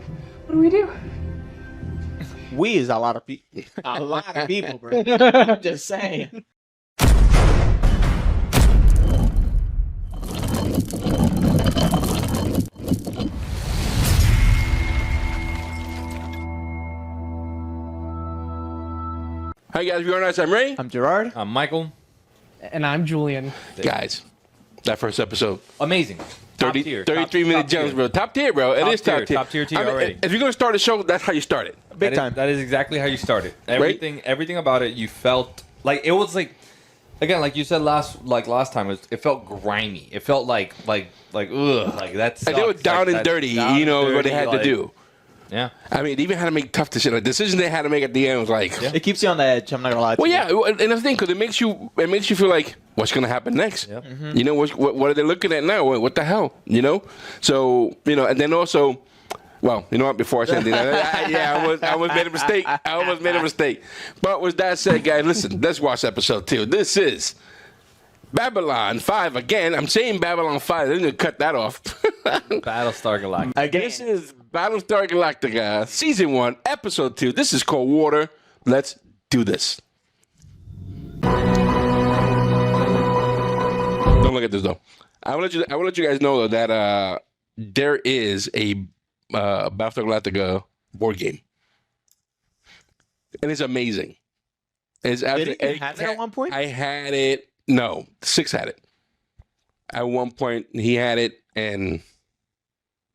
What do we do? We is a lot of people. A lot of people, bro. I'm just saying. Hi guys, we're nice. I'm Ray. I'm Gerard. I'm Michael. And I'm Julien. Guys, that first episode. Amazing. 33-minute gems, bro. Top tier, bro. It is top tier. Top tier to you already. If you're going to start a show, that's how you start it. Big time. That is exactly how you started. Everything about it, you felt like it was like, again, like you said last time, it felt grimy. It felt like ugh, like that's. And they were down and dirty, you know, what they had to do. Yeah. I mean, they even had to make tough decisions. Like, decisions they had to make at the end was like. It keeps you on the edge. I'm not gonna lie to Well, you. yeah, and that's the thing, because it makes you feel like, what's going to happen next? Yep. You know, what are they looking at now? What the hell? You know? So, you know, and then also, well, you know what? Before I say anything, I almost made a mistake. I almost made a mistake. But with that said, guys, listen, let's watch episode 2. This is Babylon 5 again. I'm saying Babylon 5. They're going to cut that off. Battlestar Galactica. Again. This is Battlestar Galactica, Season 1, Episode 2. This is called Water. Let's do this. Don't look at this, though. I will let you guys know, though, that there is a Battlestar Galactica board game. And it's amazing. It's Did he have it at one point? I had it. No, 6 had it. At one point, he had it, and...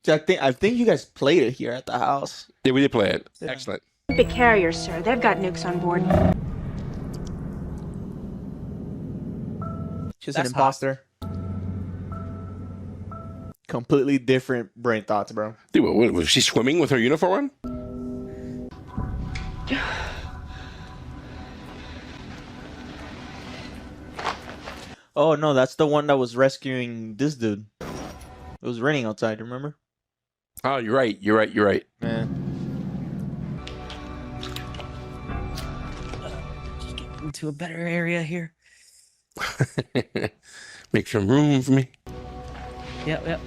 So I think you guys played it here at the house. Yeah, we did play it. Yeah. Excellent. The carriers, sir. They've got nukes on board. She's That's an imposter. Completely different brain thoughts, bro. Dude, what, was she swimming with her uniform on? Oh no, that's the one that was rescuing this dude. It was raining outside, remember? Oh, you're right. Man. Just get into a better area here. Make some room for me. Yep.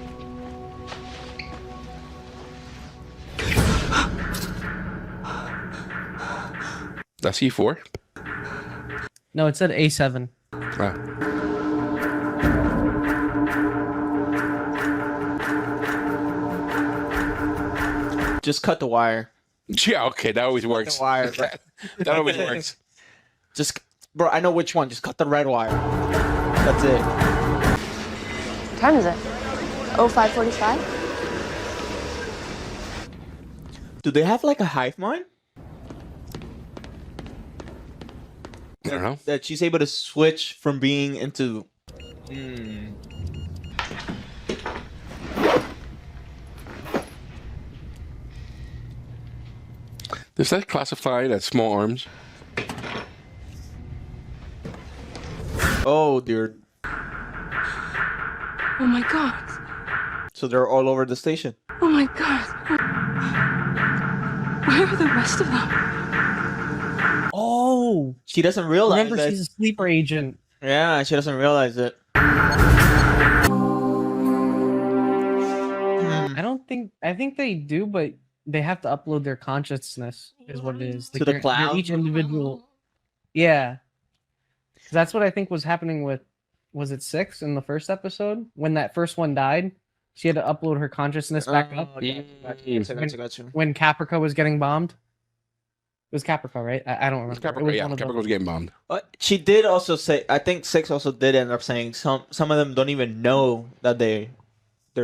That's E4. No, it said A7. Ah. Just cut the wire. Yeah, okay, that always works. The wire, bro. That always works. Just, bro, I know which one. Just cut the red wire. That's it. What time is it? 05:45? Do they have like a hive mind? I don't know. That she's able to switch from being into... Does that classify as small arms? Oh, dear. Oh my god. So they're all over the station. Oh my god. Where are the rest of them? Oh! She doesn't realize Remember, that. she's a sleeper agent. Yeah, she doesn't realize it. I think they do, but they have to upload their consciousness, is what it is. To the they're cloud? each individual. Yeah. 'Cause that's what I think was happening with, was it 6 in the first episode? When that first one died, she had to upload her consciousness back up. Gotcha. When Caprica was getting bombed. It was Caprica, right? I don't remember. Caprica, It was yeah. one of Caprica those. was getting bombed. She did also say, I think 6 also did end up saying some of them don't even know that they're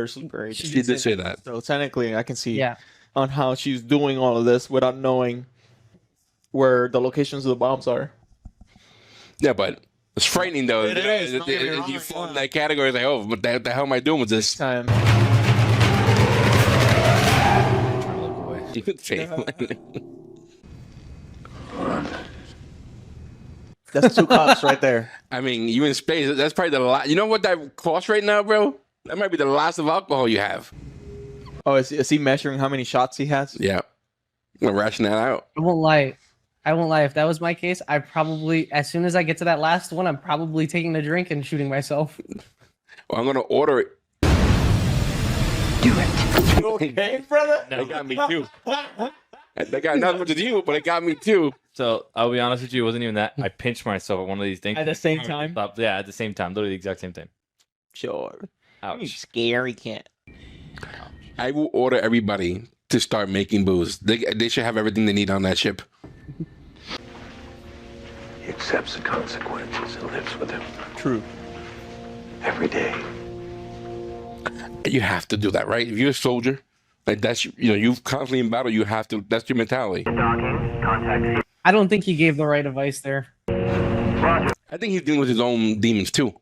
sleeper agents. She did say that. So technically, I can see Yeah. on how she's doing all of this without knowing where the locations of the bombs are. Yeah, but it's frightening, though. It is, don't get me wrong, You fall in yeah. that category, like, oh, what the hell am I doing with this? Time. Trying to look away. That's 2 cops right there. I mean, you in space, that's probably the last. You know what that costs right now, bro? That might be the last of alcohol you have. Oh, is he measuring how many shots he has? Yeah. I'm going to ration that out. I won't lie. If that was my case, I probably, as soon as I get to that last one, I'm probably taking a drink and shooting myself. Well, I'm going to order it. Do it. Okay, brother. They got me too. They got nothing to do, but it got me too. So I'll be honest with you, it wasn't even that. I pinched myself at one of these things. At the same time? Yeah, at the same time. Literally the exact same time. Sure. You Ouch. scary cat. I will order everybody to start making booze. They should have everything they need on that ship. He accepts the consequences and lives with them True. every day. You have to do that, right? If you're a soldier, like that's you're constantly in battle. You have to. That's your mentality. I don't think he gave the right advice there. I think he's dealing with his own demons too.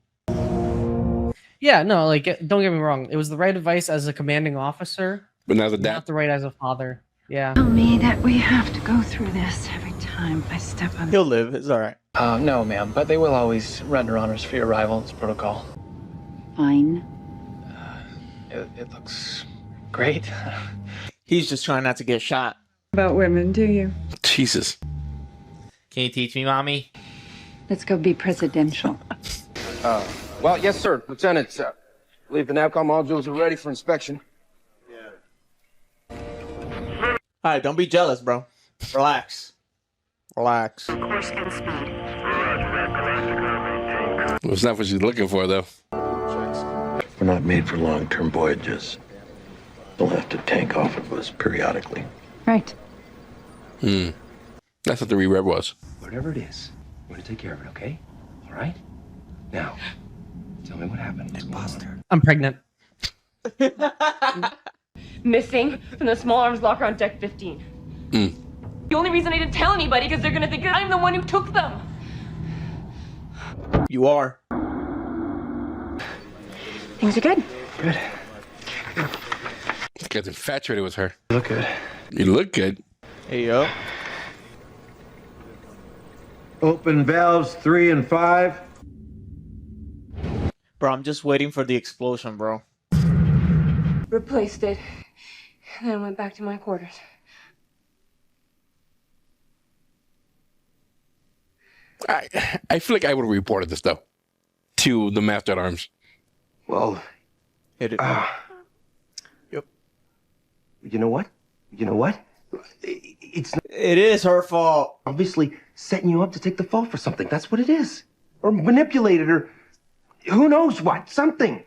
Yeah, no, like don't get me wrong. It was the right advice as a commanding officer, But now that not the right as a father. Yeah. Tell me that we have to go through this every time I step on. He'll live. It's all right. No, ma'am, but they will always render honors for your arrival. It's protocol. Fine. It looks great. He's just trying not to get shot. About women, do you? Jesus. Can you teach me, mommy? Let's go be presidential. Well, yes, sir. Lieutenant, I believe the NAVCOM modules are ready for inspection. All right, don't be jealous, bro. Relax. Relax. Well, it's not what she's looking for, though. We're not made for long-term voyages. We'll have to tank off of us periodically. Right. That's what the re-rev was. Whatever it is, we're going to take care of it, okay? All right? Now, tell me what happened. Imposter. I'm pregnant. Missing from the small arms locker on deck 15. The only reason I didn't tell anybody because they're gonna think that I'm the one who took them. You are. Things are good. Good. Gets infatuated with her. You look good. You look good. Hey, yo. Open valves 3 and 5. Bro, I'm just waiting for the explosion, bro. Replaced it. And then went back to my quarters. I feel like I would have reported this, though, to the Master at Arms. Well, Hit it. you know what? You know what? It's not It is her fault. obviously setting you up to take the fall for something. That's what it is. Or manipulated, or who knows what. Something.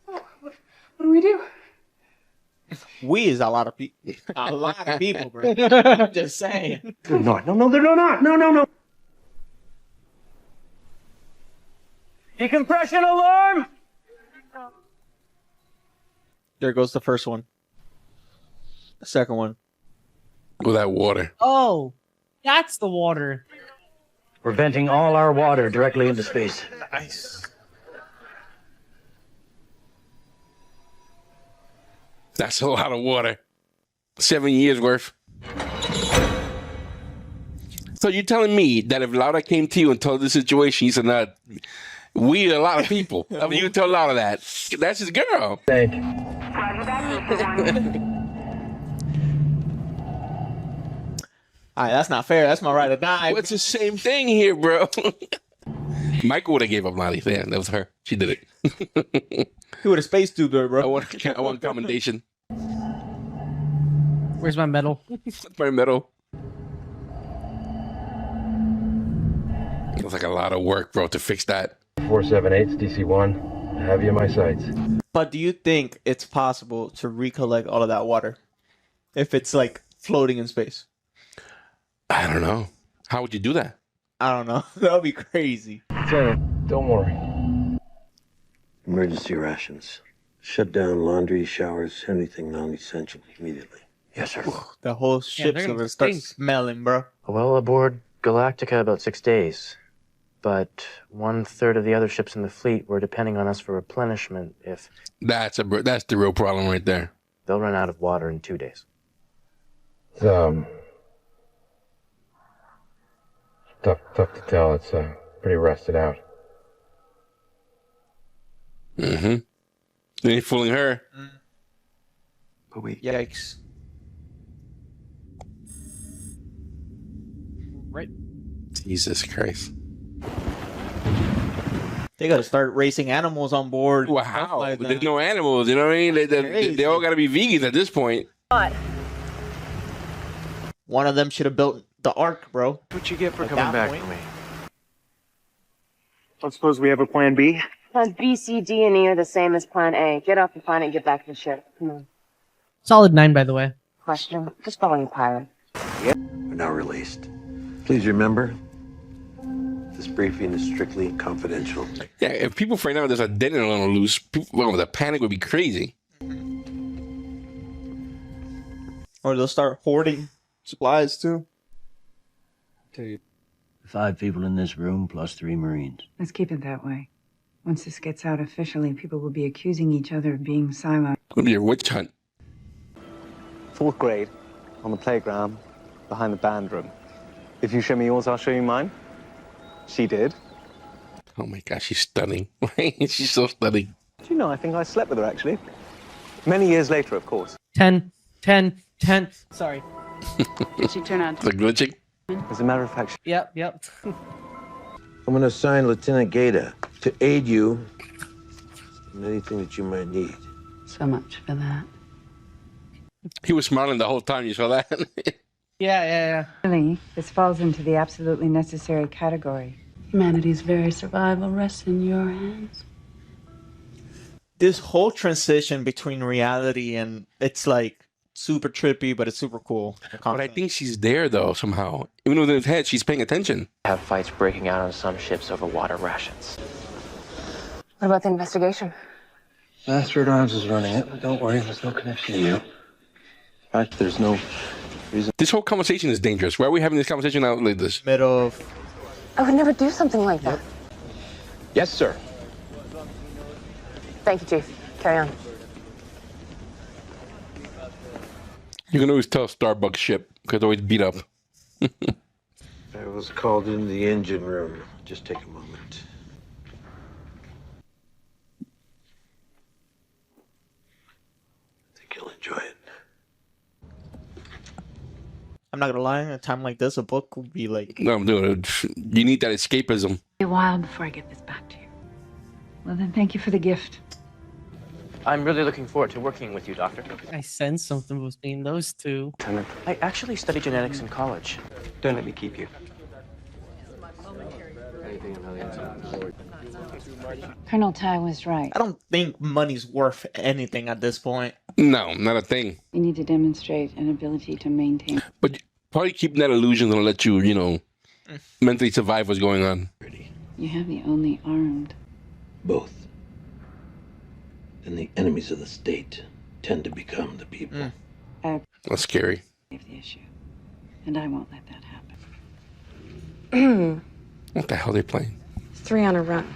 What do we do? We is a lot of people. A lot of people, bro. I'm just saying. They're not. No, they're not. No. Decompression alarm! There goes the first one. The second one. With that water. Oh, that's the water. We're venting all our water directly into space. Nice. That's a lot of water. 7 years worth. So you're telling me that if Laura came to you and told the situation, you said, "No, we are a lot of people." I mean, you told Laura that. That's his girl. Thank you. All right, that's not fair. That's my ride or die. Well, it's the same thing here, bro. Michael would have gave up Molly. Yeah, that was her. She did it. He would have space tubed her, I bro. want commendation. Where's my medal? My medal. It was like a lot of work, bro, to fix that. 478's DC-1. I have you in my sights. But do you think it's possible to recollect all of that water? If it's like floating in space? I don't know. How would you do that? I don't know. That would be crazy. Lieutenant, don't worry. Emergency rations. Shut down laundry, showers, anything non-essential immediately. Yes, sir. The whole they're ship's gonna gonna start stink. smelling, bro. Well, aboard Galactica about 6 days. But 1/3 of the other ships in the fleet were depending on us for replenishment. If That's the real problem right there. they'll run out of water in 2 days. It's, tough to tell. It's pretty rusted out. Mm-hmm. They ain't fooling her. But we Yikes. Right. Jesus Christ. They gotta start raising animals on board. Wow, Like there's that. no animals. You know what I mean? They all got to be vegans at this point. One of them should have built the ark, bro. What you get for At coming that back point. for me? I suppose we have a plan B? Plans B, C, D, and E are the same as Plan A. Get off the planet and get back to the ship. Come on. Solid 9, by the way. Question. Just following the pilot. We're now released. Please remember, this briefing is strictly confidential. Yeah, if people find out there's a dinner on the loose, well, the panic would be crazy. Or they'll start hoarding supplies too. 5 people in this room plus 3 Marines. Let's keep it that way. Once this gets out officially, people will be accusing each other of being Cylons. It's going to be a witch hunt. 4th grade, on the playground, behind the band room. If you show me yours, I'll show you mine. She did. Oh my gosh, she's stunning. She's so stunning. Do you know, I think I slept with her, actually. Many years later, of course. 10, 10, 10. Sorry. Did she turn out The glitching. As a matter of fact, Yep, yep. I'm going to assign Lieutenant Gaeta to aid you in anything that you might need. so much for that? He was smiling the whole time. You saw that? Yeah. Really, this falls into the absolutely necessary category. Humanity's very survival rests in your hands. This whole transition between reality and it's like super trippy, but it's super cool. But I think she's there though somehow. Even within his head, she's paying attention. Have fights breaking out on some ships over water rations. What about the investigation? Bastard Arms is running it, but don't worry, there's no connection to you. In fact, there's no reason. This whole conversation is dangerous. Why are we having this conversation out like this? Middle of. I would never do something like that. Yes, sir. Thank you, Chief. Carry on. You can always tell Starbucks ship because it's always beat up. I was called into the engine room. Just take a moment. I think you'll enjoy it. I'm not gonna lie. At a time like this, a book would be like. No, dude, you need that escapism. A while before I get this back to you. Well, then thank you for the gift. I'm really looking forward to working with you, Doctor. I sense something between those two. I actually studied genetics in college. don't let me keep you. Colonel Ty was right. I don't think money's worth anything at this point. No, not a thing. You need to demonstrate an ability to maintain. But probably keeping that illusion will let you, mentally survive what's going on. You have the only armed. Both. And the enemies of the state tend to become the people. That's scary. Of the issue, and I won't let that happen. What the hell are they playing? 3 on a run.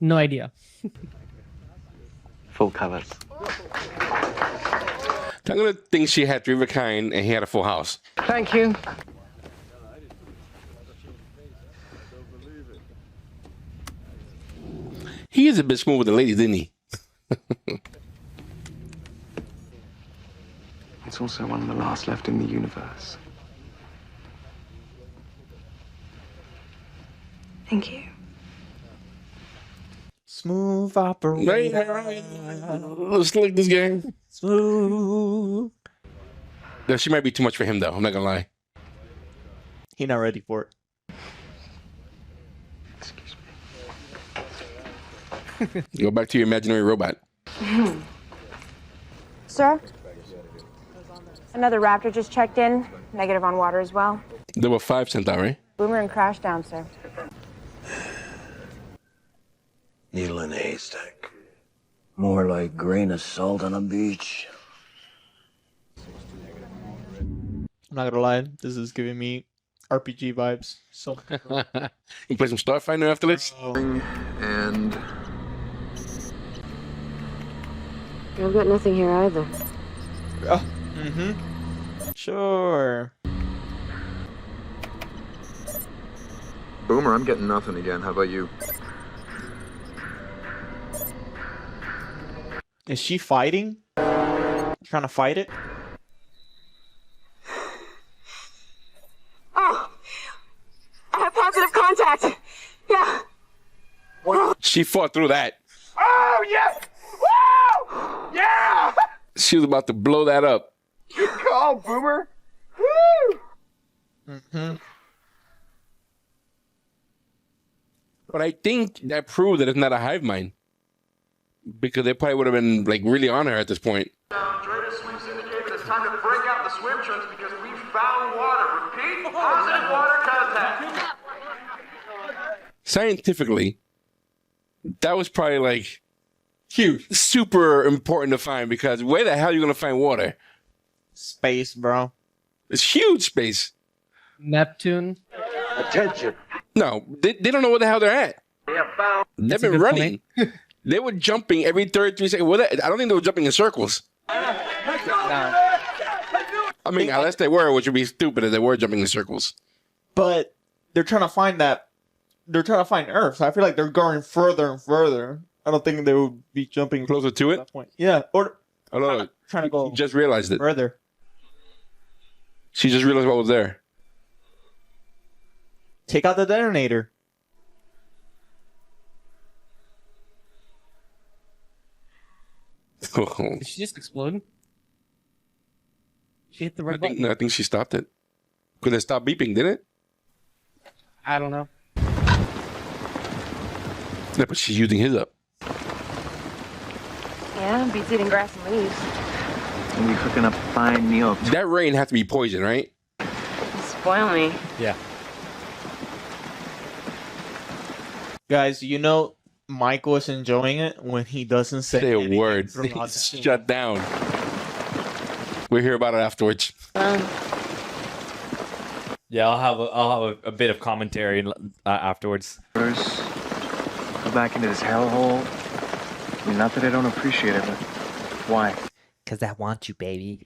No idea. Full colors. I'm gonna think she had 3 of a kind and he had a full house. Thank you. He is a bit smooth with the ladies, didn't he? It's also one of the last left in the universe. Thank you. Smooth operator. Let's look this game. Smooth. No, she might be too much for him, though. I'm not gonna lie. He not ready for it. Go back to your imaginary robot. Sir? Another Raptor just checked in. Negative on water as well. There were 5 sent out, right? Boomer and crash down, sir. Needle in a haystack. More like grain of salt on a beach. I'm not gonna lie. This is giving me RPG vibes. So. You play some Starfighter after this? And I've got nothing here either. Sure. Boomer, I'm getting nothing again. How about you? Is she fighting? Trying to fight it? Oh! I have positive contact! Yeah! She fought through that. Oh, yes! Woo! Yeah! She was about to blow that up. Good call, Boomer. Woo! Mm-hmm. But I think that proved that it's not a hive mind. Because they probably would have been like really on her at this point. Trader Sweeps indicated it's time to break out the swim trunks because we found water. Repeat, positive water contact. Scientifically, that was probably like huge, super important to find because where the hell are you going to find water? Space, bro. It's huge space. Neptune. Attention. No, they don't know where the hell they're at. They've been running. They were jumping every 33 seconds. I don't think they were jumping in circles. I mean, unless they were, which would be stupid if they were jumping in circles. But they're trying to find that. They're trying to find Earth. So I feel like they're going further and further. I don't think they would be jumping closer to it. At that point. Yeah, or trying to go. You just realized it further. She just realized what was there. Take out the detonator. Did she just explode? She hit the red button. No, I think she stopped it. Could it stop beeping, didn't it? I don't know. Yeah, but she's using his up. Yeah, beats eating grass and leaves. And you cooking up a fine meal. That rain has to be poison, right? Spoil me. Yeah. Guys, you know Michael is enjoying it when he doesn't say a word. throughout the Shut down. We'll hear about it afterwards. Yeah, I'll have a bit of commentary afterwards. Go back into this hellhole. I mean, not that I don't appreciate it, but why? Because I want you, baby.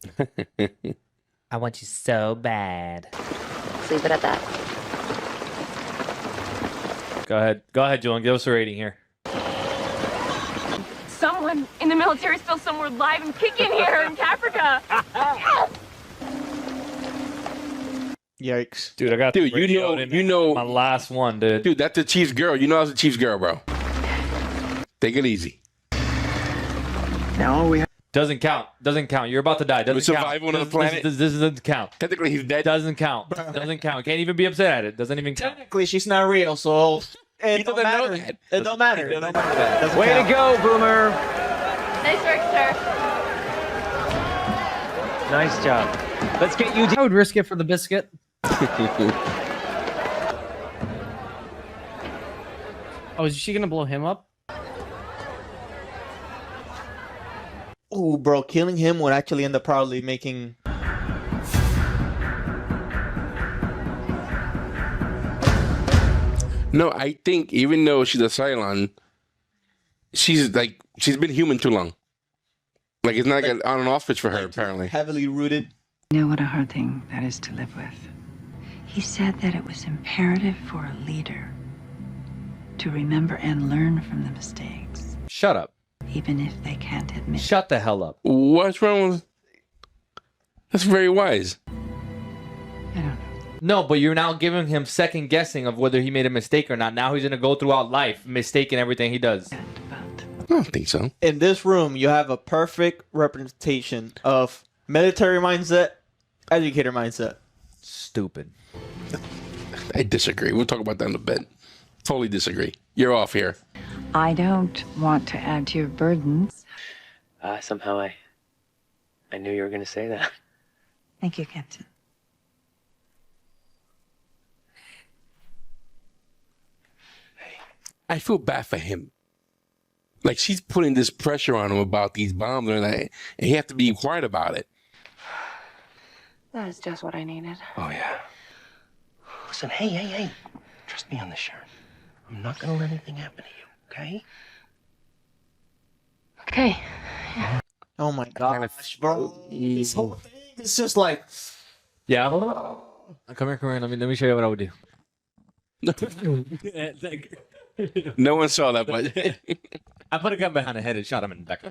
I want you so bad. Let's leave it at that. Go ahead, Julien. Give us a rating here. Someone in the military is still somewhere alive and kicking here in Caprica. Yikes. Dude, I got Dude, you know my last one, dude. Dude, that's the Chiefs girl. You know I was the Chiefs girl, bro. Take it easy. Now we Doesn't count. You're about to die. Doesn't count. Survival on the planet. This doesn't count. Technically, he's dead. Doesn't count. Doesn't count. Can't even be upset at it. Doesn't even count. Technically, she's not real, so it don't matter. It don't matter. It don't matter. Way to go, Boomer. Nice work, sir. Nice job. Let's get you. I would risk it for the biscuit. Oh, is she gonna blow him up? Oh, bro, killing him would actually end up probably making. No, I think even though she's a Cylon, she's been human too long. Like it's not like an on and off switch for her, apparently. Heavily rooted. You know what a hard thing that is to live with. He said that it was imperative for a leader to remember and learn from the mistakes, Shut up. even if they can't admit. Shut the hell up. What's wrong with? That's very wise. No, but you're now giving him second guessing of whether he made a mistake or not. Now he's gonna go throughout life mistaking everything he does. I don't think so. In this room, you have a perfect representation of military mindset, educator mindset. Stupid. I disagree. We'll talk about that in a bit. Totally disagree. You're off here. I don't want to add to your burdens. Somehow I knew you were going to say that. Thank you, Captain. I feel bad for him. Like she's putting this pressure on him about these bombs and he have to be quiet about it. That is just what I needed. Oh, yeah. Listen, hey. Trust me on this, Sharon. I'm not gonna let anything happen to you, okay? Okay. Oh my gosh, bro. This whole thing is just like. Yeah. Come here. Let me show you what I would do. No one saw that, but I put a gun behind her head and shot him in the back.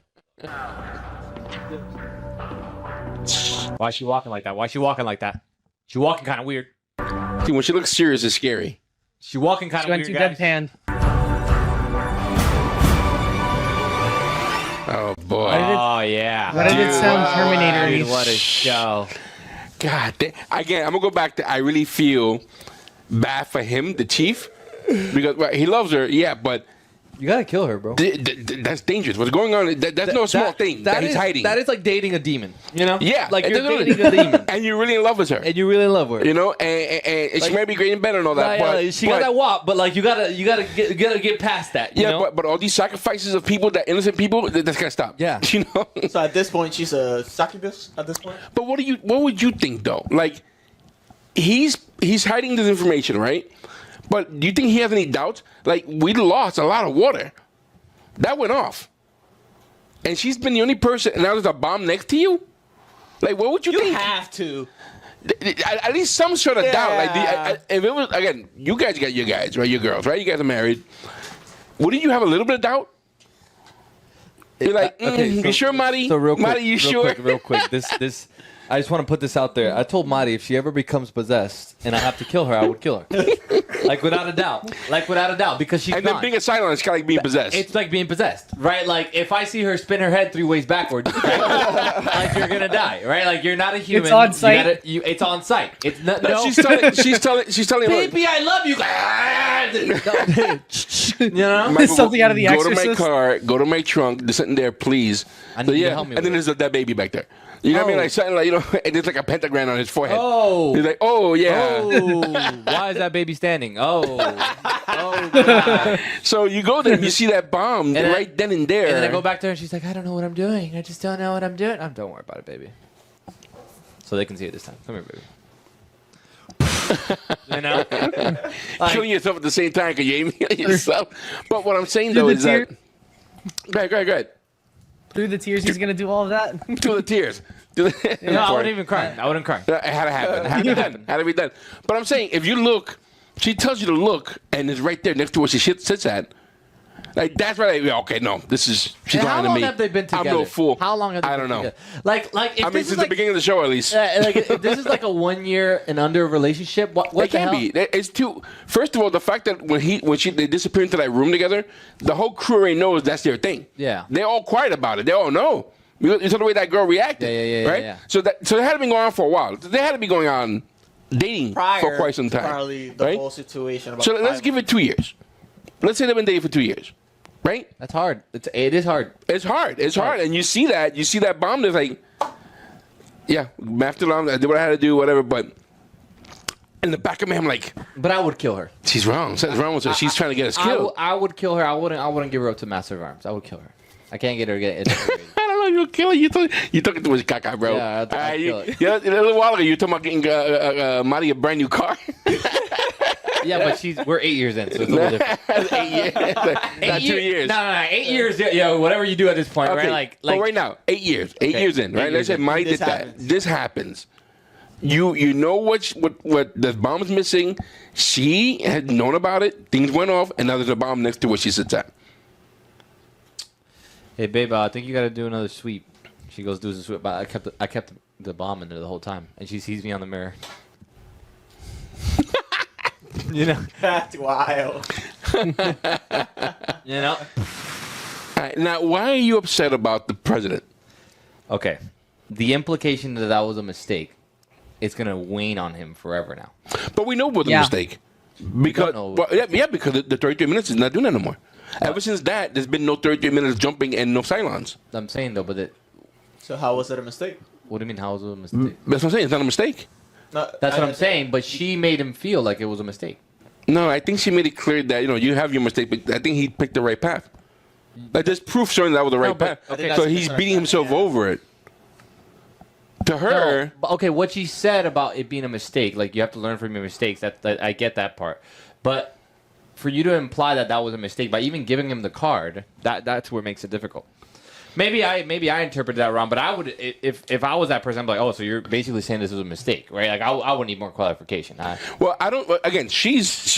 Why is she walking like that? She walking kind of weird. See, when she looks serious, it's scary. She walking kind She of went weird, to guys. deadpan. Yeah. Why did it sound Terminator? Dude, what a show. God, again, I'm gonna go back to. I really feel bad for him, the chief, because he loves her. Yeah, but you gotta kill her, bro. That's dangerous. What's going on? That's no small thing that he's hiding. That is like dating a demon. You know? Yeah, Like you're dating a demon, and you're really in love with her. and you really love her. You know, and she might be great and better and all that. But she got that wop, but like you gotta get past that. You know? but all these sacrifices of people, that innocent people, that's gotta stop. Yeah. You know. So at this point, she's a succubus. At this point. But what would you think though? Like, he's hiding this information, right? But do you think he has any doubts? Like, we lost a lot of water. That went off. And she's been the only person, and now there's a bomb next to you? Like, what would you think? You have to. At least some sort of doubt. Like, if it was, again, you guys got your guys, right? Your girls, right? You guys are married. Wouldn't you have a little bit of doubt? You're like, you sure, Marty? So real quick, Marty, you sure? Real quick. This. I just want to put this out there. I told Marty if she ever becomes possessed and I have to kill her, I would kill her. Like without a doubt. Because she's and gone. then being a Cylon is kind of like being possessed. It's like being possessed, right? Like if I see her spin her head 3 ways backwards, right? Like you're gonna die, right? Like you're not a human. It's on site. It's on site. It's not. No, No. she's telling. Baby, I love you. You know, It's something out of The Go Exorcist. to my car. Go to my trunk. There's something there, please. I need So, you to yeah, help me and then with there's that baby back there. You know what I mean? Like something like, you know, and there's like a pentagram on his forehead. Oh. He's like, oh yeah. Oh, why is that baby standing? Oh, God. So you go there, and you see that bomb And right then and there. And then I go back there and she's like, I don't know what I'm doing. I just don't know what I'm doing. Don't worry about it, baby. So they can see it this time. Come here, baby. You know? Killing yourself at the same time because you aiming at yourself. But what I'm saying though is that. Go ahead. Through the tears, he's gonna do all of that. Through the tears. No, I wouldn't even cry. I wouldn't cry. It had to happen. Had to be done. But I'm saying, if you look, she tells you to look, and it's right there next to where she sits at. Like, that's right. Like, okay, no, she's lying to me. How long have they been together? I'm no fool. How long have they been together? Like, if I mean, this since is the beginning of the show, at least. like, if this is like a 1 year and under relationship, what It the can hell? be. It's too. First of all, the fact that they disappear into that room together, the whole crew already knows that's their thing. Yeah. They're all quiet about it. They all know. You saw the way that girl reacted. Yeah, right? yeah. So they had to be going on for a while. They had to be going on dating Prior for quite some time. Probably the right? whole situation. About So let's give it 2 years. Let's say they've been dating for 2 years. Right? That's hard. It is hard. It's hard. It's hard. And you see that bomb. There's like, yeah, after long, I did what I had to do, whatever. But in the back of me, I'm like, but I would kill her. She's wrong. Something's wrong with her. She's trying to get us killed. I would kill her. I wouldn't give her up to massive arms. I would kill her. I can't get her to get it. I don't know. You'll kill her. You took it to his caca, bro. Yeah, I'll kill her. Yeah, a little while ago, you were talking about getting Marty a brand new car. Yeah, but we're 8 years in, so it's a little different. 8 years. Not 2 years. No, 8 years. Yeah, whatever you do at this point, Okay. right? But right now, 8 years. 8 Okay. years in, right? 8 Let's say years in. Marty did that. This happens. You know what the bomb's missing. She had known about it. Things went off, and now there's a bomb next to where she sits at. Hey, babe, I think you got to do another sweep. She goes, do the sweep. But I kept the bomb in there the whole time, and she sees me on the mirror. You know, That's wild. you know. All right, now, why are you upset about the president? Okay, the implication that was a mistake, it's gonna wane on him forever now. But we know it was a mistake. Because because the 33 minutes is not doing that no more. Ever since that, there's been no 33 minutes jumping and no Cylons. I'm saying though, but So how was it a mistake? what do you mean? How was it a mistake? That's what I'm saying. It's not a mistake. No, That's what I'm saying. But she made him feel like it was a mistake. No, I think she made it clear that you have your mistake, but I think he picked the right path. Like there's proof showing that was the right path. okay. So he's beating himself over it. To her, No, but okay, what she said about it being a mistake, like you have to learn from your mistakes. That I get that part, but for you to imply that was a mistake by even giving him the card, that's where it makes it difficult. Maybe I interpreted that wrong, but I would if I was that person, I'd be like, oh, so you're basically saying this was a mistake, right? Like I would need more clarification. well, I don't. Again, she's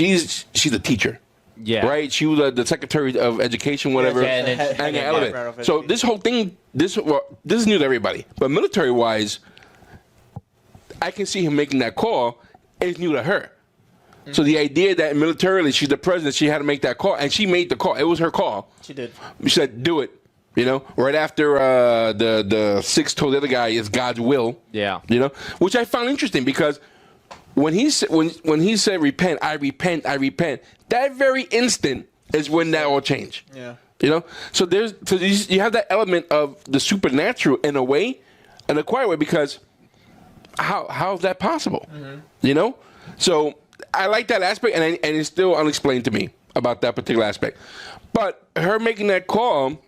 a teacher. Yeah. Right. She was the secretary of education, whatever. Yeah, and the element. So this whole thing, this is new to everybody, but military wise, I can see him making that call. It's new to her. So the idea that militarily she's the president, she had to make that call, and she made the call. It was her call. She did. She said, "Do it." You know, right after the Six told the other guy it's God's will. Yeah. You know, which I found interesting because when he said repent, I repent, that very instant is when that all changed. Yeah. You know, so you have that element of the supernatural in a way, in a quiet way, because how is that possible? Mm-hmm. You know, so I like that aspect, and it's still unexplained to me about that particular aspect. But her making that call.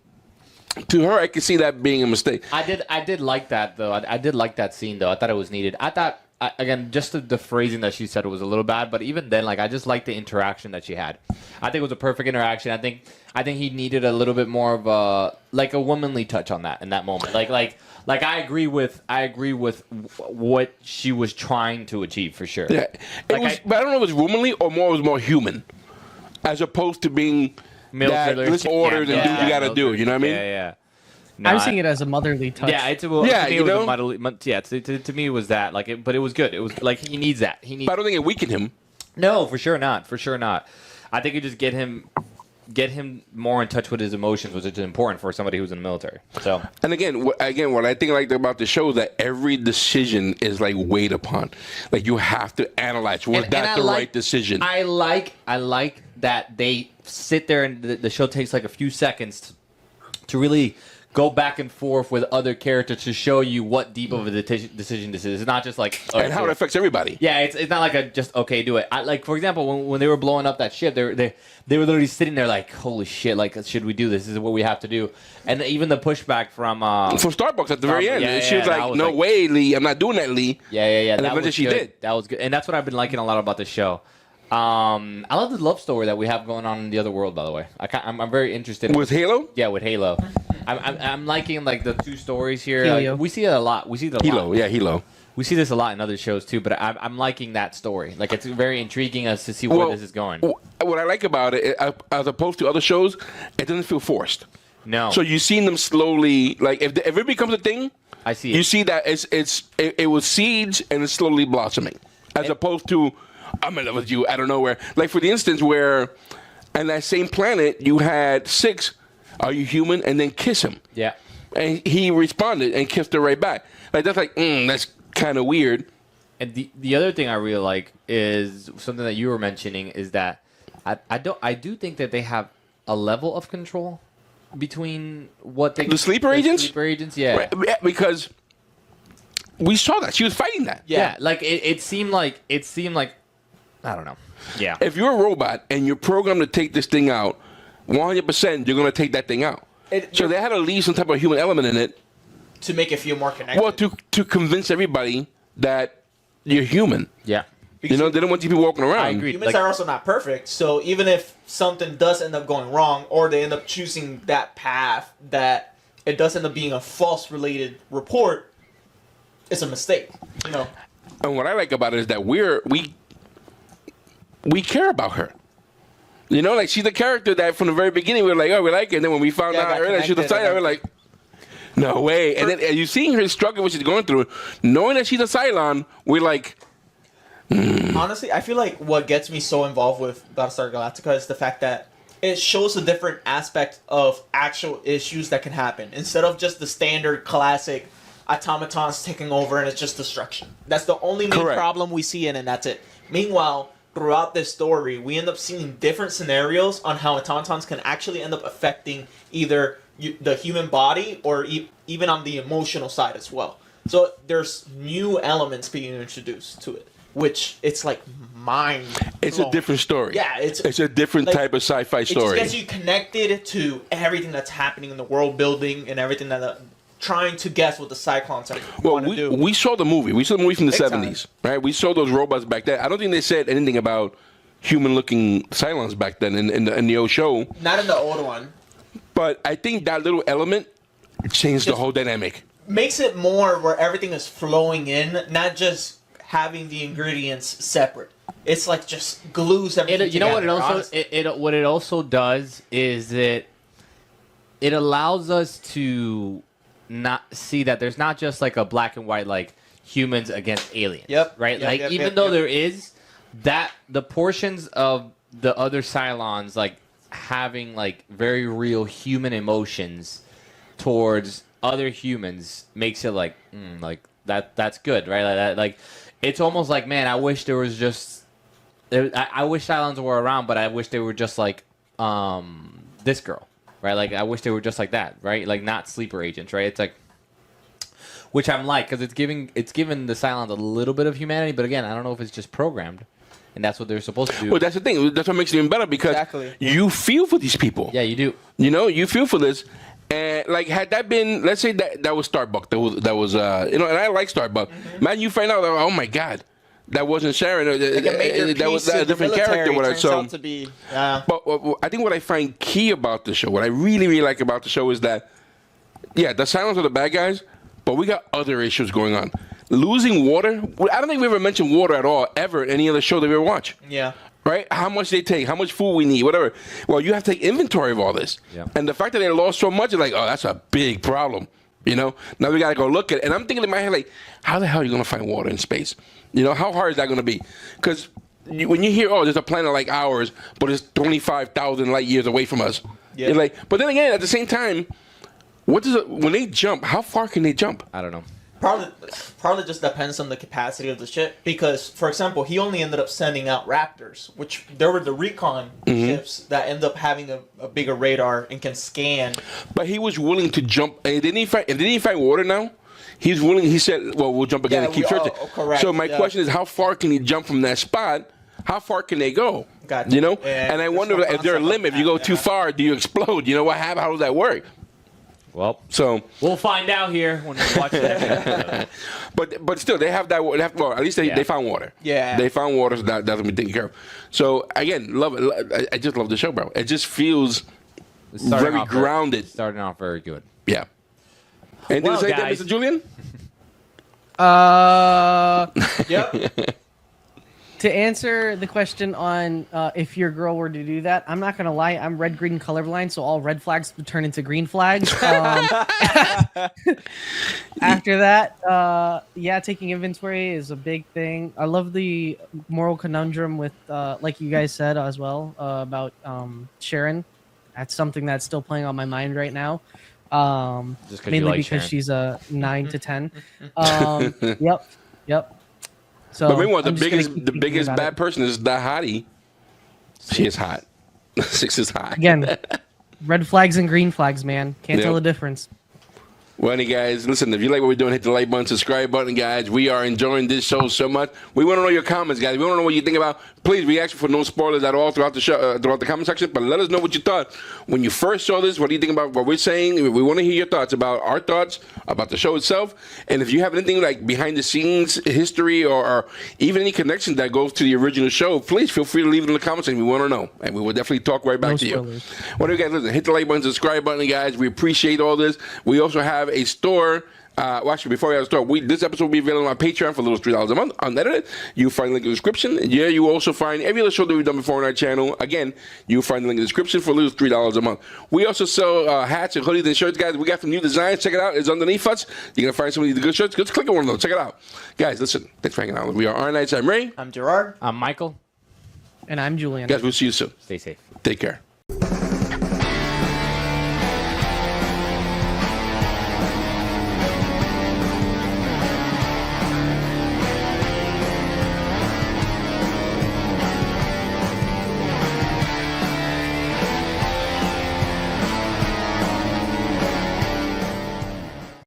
To her, I could see that being a mistake. I did like that though. I did like that scene though. I thought it was needed. I thought again, just the phrasing that she said was a little bad, but even then, like I just liked the interaction that she had. I think it was a perfect interaction. I think he needed a little bit more of a womanly touch on that in that moment. Like I agree with what she was trying to achieve for sure. Yeah, but I don't know if it was womanly or it was more human, as opposed to being. Military. Listen orders and do what you got to do. You know what I mean? Yeah. No, I'm seeing it as a motherly touch. Yeah, to me it was that. But it was good. It was like he needs that. But I don't think it weakened him. No, for sure not. I think you just get him more in touch with his emotions, which is important for somebody who's in the military. So. And again, what I think I like about the show is that every decision is like weighed upon. Like you have to analyze. Was that the right decision? I like that they sit there and the show takes like a few seconds to really go back and forth with other characters to show you what deep of a decision this is. It's not just like and how it affects everybody. Yeah, it's not like a just okay, do it. Like for example, when they were blowing up that ship, they were literally sitting there like, holy shit, like should we do this? This is what we have to do. And even the pushback from Starbucks at the very end, she was like, no way, Lee, I'm not doing that, Lee. Yeah. And eventually she did. That was good, and that's what I've been liking a lot about this show. I love the love story that we have going on in the other world. By the way, I'm very interested with Halo. Yeah, with Halo, I'm liking like the two stories here. Helio. Like, we see it a lot. Halo. Yeah, Halo. We see this a lot in other shows too, but I'm liking that story. Like it's very intriguing as to see where this is going. What I like about it, as opposed to other shows, it doesn't feel forced. No. So you've seen them slowly, like if it becomes a thing, I see it. You see that it was seeds and it's slowly blossoming, as opposed to I'm in love with you out of nowhere. Like for the instance where, on that same planet, you had Six, are you human? And then kiss him. Yeah. And he responded and kissed her right back. Like that's like, that's kind of weird. And the other thing I really like is something that you were mentioning is that I do think that they have a level of control between what they the sleeper agents. Sleeper agents, yeah. Right, because we saw that she was fighting that. Yeah, like it seemed like I don't know. Yeah. If you're a robot and you're programmed to take this thing out, 100% you're going to take that thing out. So they had to leave some type of human element in it to make it feel more connected. Well, to convince everybody that you're human. Yeah. Because they don't want you to be walking around. I agree. Humans are also not perfect, so even if something does end up going wrong, or they end up choosing that path that it does end up being a false related report, it's a mistake. And what I like about it is that we care about her. Like she's the character that from the very beginning we were like, oh, we like her. And then when we found out her that she was a Cylon, we're like, no way. And then you seeing her struggle, what she's going through, knowing that she's a Cylon, we're like, Honestly, I feel like what gets me so involved with Battlestar Galactica is the fact that it shows a different aspect of actual issues that can happen instead of just the standard classic automatons taking over and it's just destruction. That's the only main problem we see in it, and that's it. Meanwhile, throughout this story, we end up seeing different scenarios on how automatons can actually end up affecting either the human body or even on the emotional side as well. So there's new elements being introduced to it, which it's like mind. It's a different story. Yeah, it's a different type of sci-fi story. It just gets you connected to everything that's happening in the world building and everything that trying to guess what the Cyclones want to do. We saw the movie. We saw the movie from the Big 70s, right? We saw those robots back then. I don't think they said anything about human-looking Cylons back then in the old show. Not in the old one. But I think that little element changed the whole dynamic. Makes it more where everything is flowing in, not just having the ingredients separate. It's like just glues everything together. You know what it also does is it allows us to not see that there's not just like a black and white like humans against aliens. Yep. Right? Yep, even though there is that the portions of the other Cylons like having like very real human emotions towards other humans makes it like that's good, right? Like it's almost like, man, I wish there was just I wish Cylons were around, but I wish they were just like this girl, right? Like I wish they were just like that, right? Like not sleeper agents, right? It's like, which I'm like, because it's giving the Cylons a little bit of humanity, but again, I don't know if it's just programmed, and that's what they're supposed to do. Well, that's the thing. That's what makes it even better because you feel for these people. Yeah, you do. You know, you feel for this. And like, had that been, let's say that was Starbuck, that was you know, and I like Starbuck. Man, you find out, oh my God, that wasn't Sharon. That was a different character. What I saw. But I think what I find key about the show, what I really, really like about the show is that, yeah, the Cylons are the bad guys, but we got other issues going on. Losing water, I don't think we ever mentioned water at all, ever, in any other show that we ever watch. Yeah. Right? How much they take, how much food we need, whatever. Well, you have to take inventory of all this. Yeah. And the fact that they lost so much is like, oh, that's a big problem. You know? Now we got to go look at it. And I'm thinking in my head, like, how the hell are you going to find water in space? You know, how hard is that going to be? Because when you hear, oh, there's a planet like ours, but it's 25,000 light years away from us. Yeah. You're like, but then again, at the same time, when they jump, how far can they jump? I don't know. Probably just depends on the capacity of the ship. Because, for example, he only ended up sending out Raptors, which there were the recon ships that end up having a bigger radar and can scan. But he was willing to jump. And didn't he find water now? He's willing. He said, "Well, we'll jump again and keep searching." Correct. So my question is, how far can he jump from that spot? How far can they go? Gotcha. You know. And I wonder if there's a limit. If you go too far, do you explode? You know what happens? How does that work? Well, so we'll find out here when we watch that. But still, they have that. Well, at least they found water. Yeah, they found water, so that's gonna be taken care of. So again, love it. I just love the show, bro. It just feels very grounded. Starting off very good. Yeah. Anything to say there, Mr. Julien? Yep. To answer the question on if your girl were to do that, I'm not gonna lie, I'm red-green colorblind, so all red flags would turn into green flags. After that, yeah, taking inventory is a big thing. I love the moral conundrum with, like you guys said as well, about Sharon. That's something that's still playing on my mind right now. Mainly because Sharon. She's a 9 to 10. Yep. So, but meanwhile, the biggest bad person is the hottie. She is hot. 6 is hot. Again, red flags and green flags, man. Can't tell the difference. Well, any guys, listen, if you like what we're doing, hit the like button, subscribe button, guys. We are enjoying this show so much. We want to know your comments, guys. We want to know what you think about. Please, we ask for no spoilers at all throughout the show, throughout the comment section. But let us know what you thought when you first saw this. What do you think about what we're saying? We want to hear your thoughts about our thoughts about the show itself. And if you have anything like behind the scenes history or even any connection that goes to the original show, please feel free to leave it in the comments, and we want to know. And we will definitely talk right back to you. What do you guys listen? Hit the like button, subscribe button, guys. We appreciate all this. We also have a store. Well, actually, before we have a store, this episode will be available on Patreon for a little $3 a month. Unedited, you'll find the link in the description. And yeah, you also find every other show that we've done before on our channel. Again, you'll find the link in the description for a little $3 a month. We also sell hats and hoodies and shirts, guys. We got some new designs. Check it out. It's underneath us. You're going to find some of these good shirts. Just click on one of those. Check it out. Guys, listen. Thanks for hanging out. We are R-Nights. I'm Ray. I'm Gerard. I'm Michael. And I'm Julien. Guys, we'll see you soon. Stay safe. Take care.